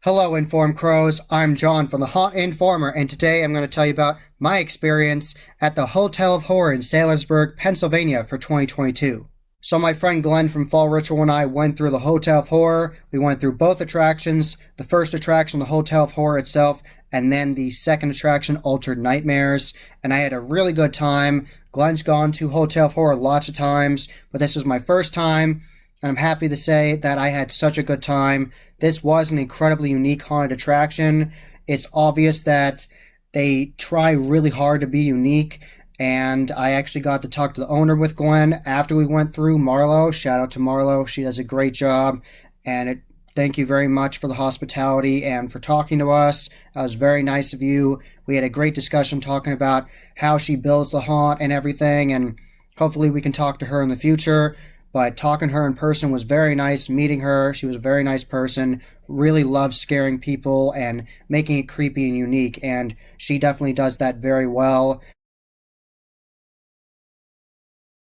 Hello, Informed Crows. I'm John from the Haunt Informer, and today I'm going to tell you about my experience at the Hotel of Horror in Saylorsburg, Pennsylvania for 2022. So my friend Glenn from Fall Ritual and I went through the Hotel of Horror. We went through both attractions, the first attraction, the Hotel of Horror itself, and then the second attraction, Altered Nightmares, and I had a really good time. Glenn's gone to Hotel of Horror lots of times, but this was my first time, and I'm happy to say that I had such a good time. This was an incredibly unique haunted attraction. It's obvious that they try really hard to be unique, and I actually got to talk to the owner with Glenn after we went through. Marlo, shout out to Marlo. She does a great job, and thank you very much for the hospitality and for talking to us. That was very nice of you. We had a great discussion talking about how she builds the haunt and everything, and hopefully we can talk to her in the future. But talking to her in person was very nice. Meeting her, she was a very nice person. Really loves scaring people and making it creepy and unique. And she definitely does that very well.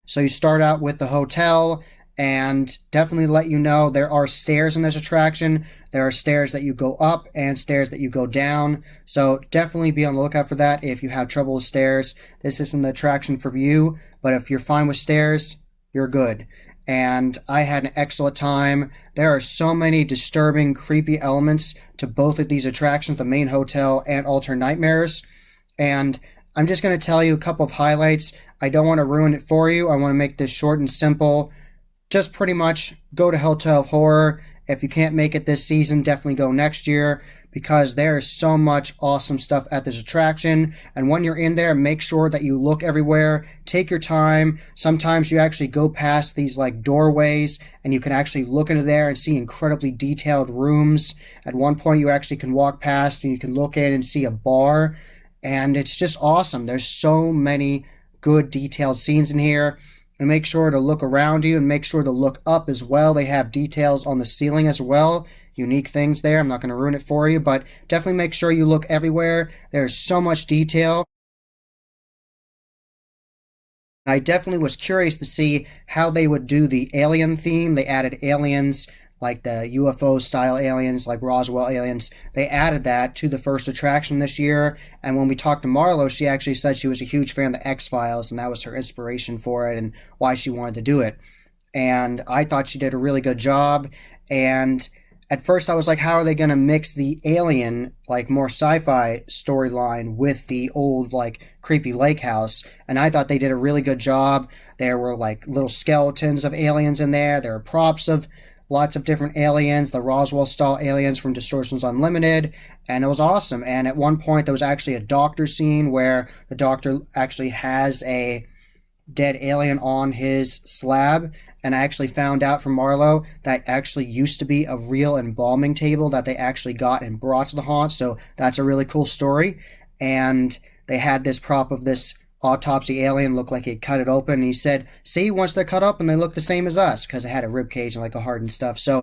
So you start out with the hotel, and definitely let you know there are stairs in this attraction. There are stairs that you go up and stairs that you go down. So definitely be on the lookout for that if you have trouble with stairs. This isn't the attraction for you, but if you're fine with stairs, you're good. And I had an excellent time. There are so many disturbing, creepy elements to both of these attractions, the main hotel and Alter Nightmares. And I'm just going to tell you a couple of highlights. I don't want to ruin it for you. I want to make this short and simple. Just pretty much go to Hotel of Horror. If you can't make it this season, definitely go next year, because there is so much awesome stuff at this attraction. And when you're in there, make sure that you look everywhere. Take your time. Sometimes you actually go past these like doorways and you can actually look into there and see incredibly detailed rooms. At one point you actually can walk past and you can look in and see a bar. And it's just awesome. There's so many good detailed scenes in here. And make sure to look around you and make sure to look up as well. They have details on the ceiling as well. Unique things there. I'm not going to ruin it for you, but definitely make sure you look everywhere. There's so much detail. I definitely was curious to see how they would do the alien theme. They added aliens, like the UFO style aliens, like Roswell aliens. They added that to the first attraction this year. And when we talked to Marlo, she actually said she was a huge fan of the X-Files, and that was her inspiration for it and why she wanted to do it. And I thought she did a really good job. And at first I was like, how are they going to mix the alien, like more sci-fi storyline with the old, like, creepy lake house? And I thought they did a really good job. There were like little skeletons of aliens in there. There were props of lots of different aliens, the Roswell style aliens from Distortions Unlimited, and it was awesome. And at one point there was actually a doctor scene where the doctor actually has a dead alien on his slab, and I actually found out from Marlo that actually used to be a real embalming table that they actually got and brought to the haunt. So that's a really cool story. And they had this prop of this autopsy alien look like he'd cut it open, and he said, see, once they're cut up and they look the same as us, because it had a rib cage and like a heart and stuff. So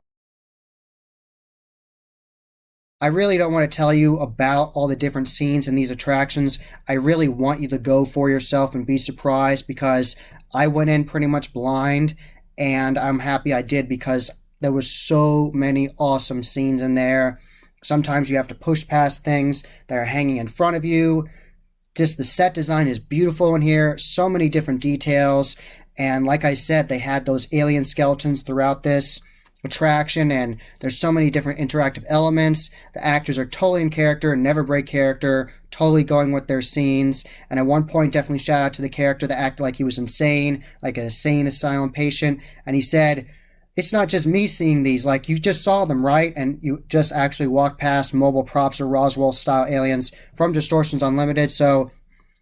I really don't want to tell you about all the different scenes in these attractions. I really want you to go for yourself and be surprised, because I went in pretty much blind, and I'm happy I did, because there was so many awesome scenes in there. Sometimes you have to push past things that are hanging in front of you. Just the set design is beautiful in here. So many different details. And like I said, they had those alien skeletons throughout this attraction, and there's so many different interactive elements. The actors are totally in character and never break character, totally going with their scenes. And at one point, definitely shout out to the character that acted like he was insane, like an insane asylum patient. And he said, it's not just me seeing these, like, you just saw them, right? And you just actually walked past mobile props or Roswell style aliens from Distortions Unlimited. So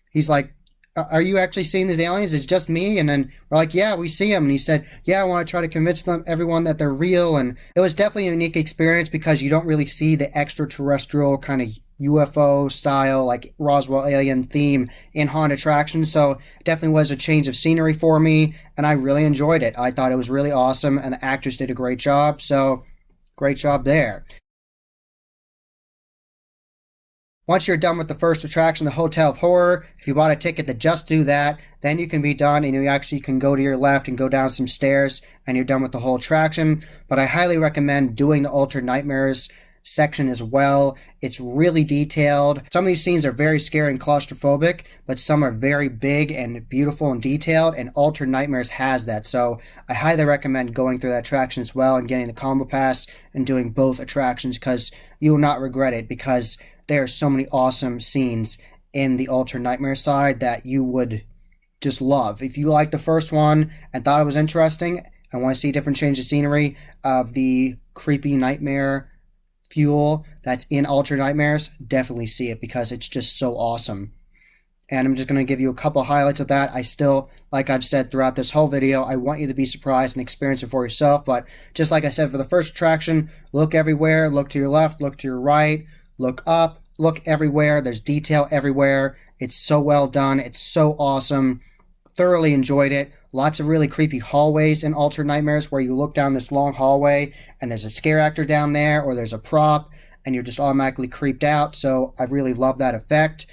he's like, are you actually seeing these aliens? It's just me? And then we're like, yeah, we see them. And he said, yeah, I want to try to convince everyone that they're real. And it was definitely a unique experience, because you don't really see the extraterrestrial kind of UFO style, like Roswell alien theme in haunted attractions. So it definitely was a change of scenery for me, and I really enjoyed it. I thought it was really awesome, and the actors did a great job. So great job there. Once you're done with the first attraction, the Hotel of Horror, if you bought a ticket to just do that, then you can be done, and you actually can go to your left and go down some stairs, and you're done with the whole attraction. But I highly recommend doing the Altered Nightmares section as well. It's really detailed. Some of these scenes are very scary and claustrophobic, but some are very big and beautiful and detailed, and Altered Nightmares has that. So I highly recommend going through that attraction as well and getting the combo pass and doing both attractions, because you will not regret it, because there are so many awesome scenes in the Altered Nightmare side that you would just love. If you liked the first one and thought it was interesting and want to see different change of scenery of the creepy nightmare fuel that's in Altered Nightmares, definitely see it, because it's just so awesome. And I'm just going to give you a couple highlights of that. I still, like I've said throughout this whole video, I want you to be surprised and experience it for yourself. But just like I said for the first attraction, look everywhere, look to your left, look to your right, look up, look everywhere. There's detail everywhere. It's so well done. It's so awesome. Thoroughly enjoyed it. Lots of really creepy hallways in Altered Nightmares where you look down this long hallway and there's a scare actor down there, or there's a prop and you're just automatically creeped out. So I really love that effect.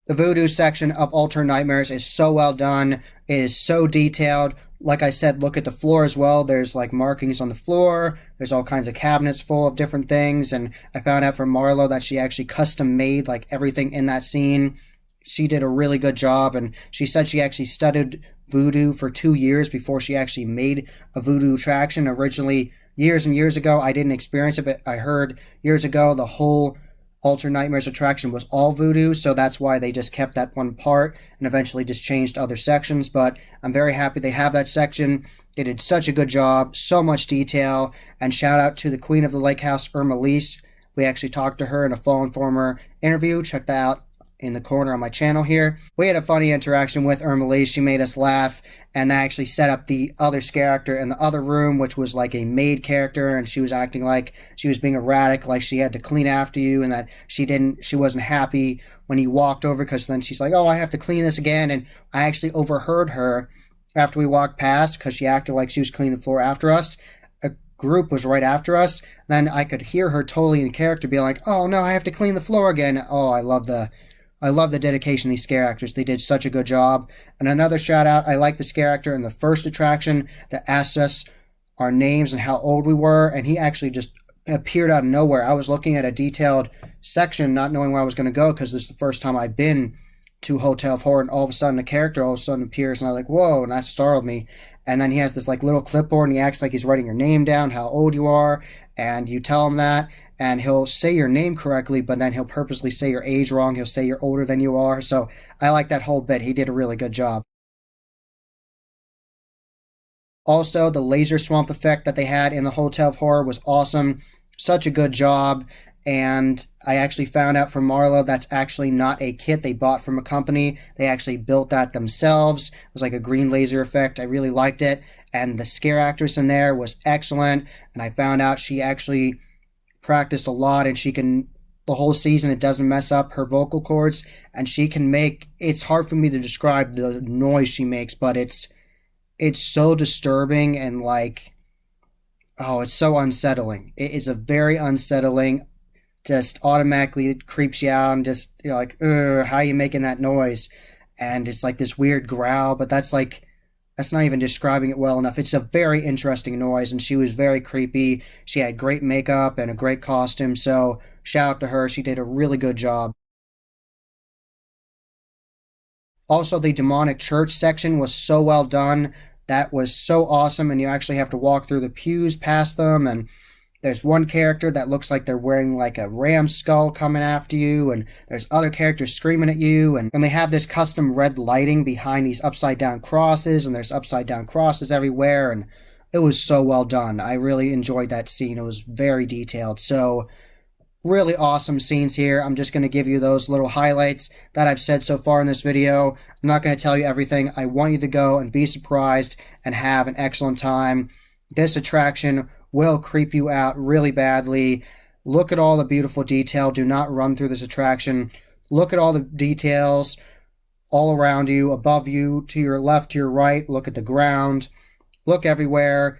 The voodoo section of Altered Nightmares is so well done. It is so detailed. Like I said, look at the floor as well. There's like markings on the floor. There's all kinds of cabinets full of different things. And I found out from Marlo that she actually custom made like everything in that scene. She did a really good job, and she said she actually studied voodoo for 2 years before she actually made a voodoo attraction. Originally, years and years ago, I didn't experience it, but I heard years ago the whole Altered Nightmares attraction was all voodoo, so that's why they just kept that one part and eventually just changed other sections. But I'm very happy they have that section. They did such a good job, so much detail, and shout out to the Queen of the Lake House, Irma Least. We actually talked to her in a Fallen Former interview. Check that out in the corner on my channel here. We had a funny interaction with Irma Lee. She made us laugh, and I actually set up the other scare actor in the other room, which was like a maid character, and she was acting like she was being erratic, like she had to clean after you, and that she wasn't happy when you walked over, because then she's like, oh, I have to clean this again. And I actually overheard her after we walked past, because she acted like she was cleaning the floor after us. A group was right after us. Then I could hear her totally in character be like, oh no, I have to clean the floor again. Oh, I love the dedication of these scare actors. They did such a good job. And another shout out, I like the scare actor in the first attraction that asked us our names and how old we were, and he actually just appeared out of nowhere. I was looking at a detailed section, not knowing where I was going to go, because this is the first time I'd been to Hotel of Horror, and all of a sudden a character all of a sudden appears, and I was like, whoa, and that startled me. And then he has this like little clipboard, and he acts like he's writing your name down, how old you are, and you tell him that, and he'll say your name correctly, but then he'll purposely say your age wrong. He'll say you're older than you are. So I like that whole bit. He did a really good job. Also, the laser swamp effect that they had in the Hotel of Horror was awesome. Such a good job. And I actually found out from Marlo that's actually not a kit they bought from a company. They actually built that themselves. It was like a green laser effect. I really liked it. And the scare actress in there was excellent. And I found out she actually practiced a lot, and she can, the whole season, it doesn't mess up her vocal cords, and she can make, it's hard for me to describe the noise she makes, but it's so disturbing, and like, oh, it's so unsettling. It is a very unsettling, just automatically it creeps you out, and just, you're like, how are you making that noise? And it's like this weird growl, but that's not even describing it well enough. It's a very interesting noise, and she was very creepy. She had great makeup and a great costume, so shout out to her. She did a really good job. Also, the demonic church section was so well done. That was so awesome, and you actually have to walk through the pews past them, and there's one character that looks like they're wearing like a ram skull coming after you, and there's other characters screaming at you, and they have this custom red lighting behind these upside down crosses, and there's upside down crosses everywhere, and it was so well done. I really enjoyed that scene. It was very detailed. So really awesome scenes here. I'm just going to give you those little highlights that I've said so far in this video. I'm not going to tell you everything. I want you to go and be surprised and have an excellent time. This attraction will creep you out really badly. Look at all the beautiful detail. Do not run through this attraction. Look at all the details all around you, above you, to your left, to your right. Look at the ground. Look everywhere.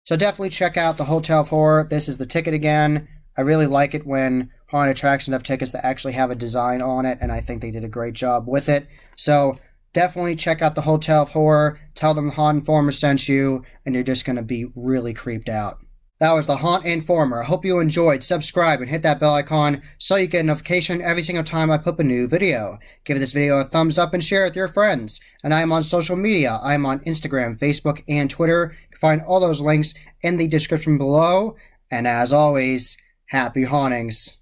So definitely check out the Hotel of Horror. This is the ticket again. I really like it when haunted attractions have tickets that actually have a design on it, and I think they did a great job with it. So definitely check out the Hotel of Horror, tell them the Haunt Informer sent you, and you're just going to be really creeped out. That was the Haunt Informer. I hope you enjoyed. Subscribe and hit that bell icon so you get a notification every single time I put up a new video. Give this video a thumbs up and share it with your friends. And I am on social media. I am on Instagram, Facebook, and Twitter. You can find all those links in the description below. And as always, happy hauntings.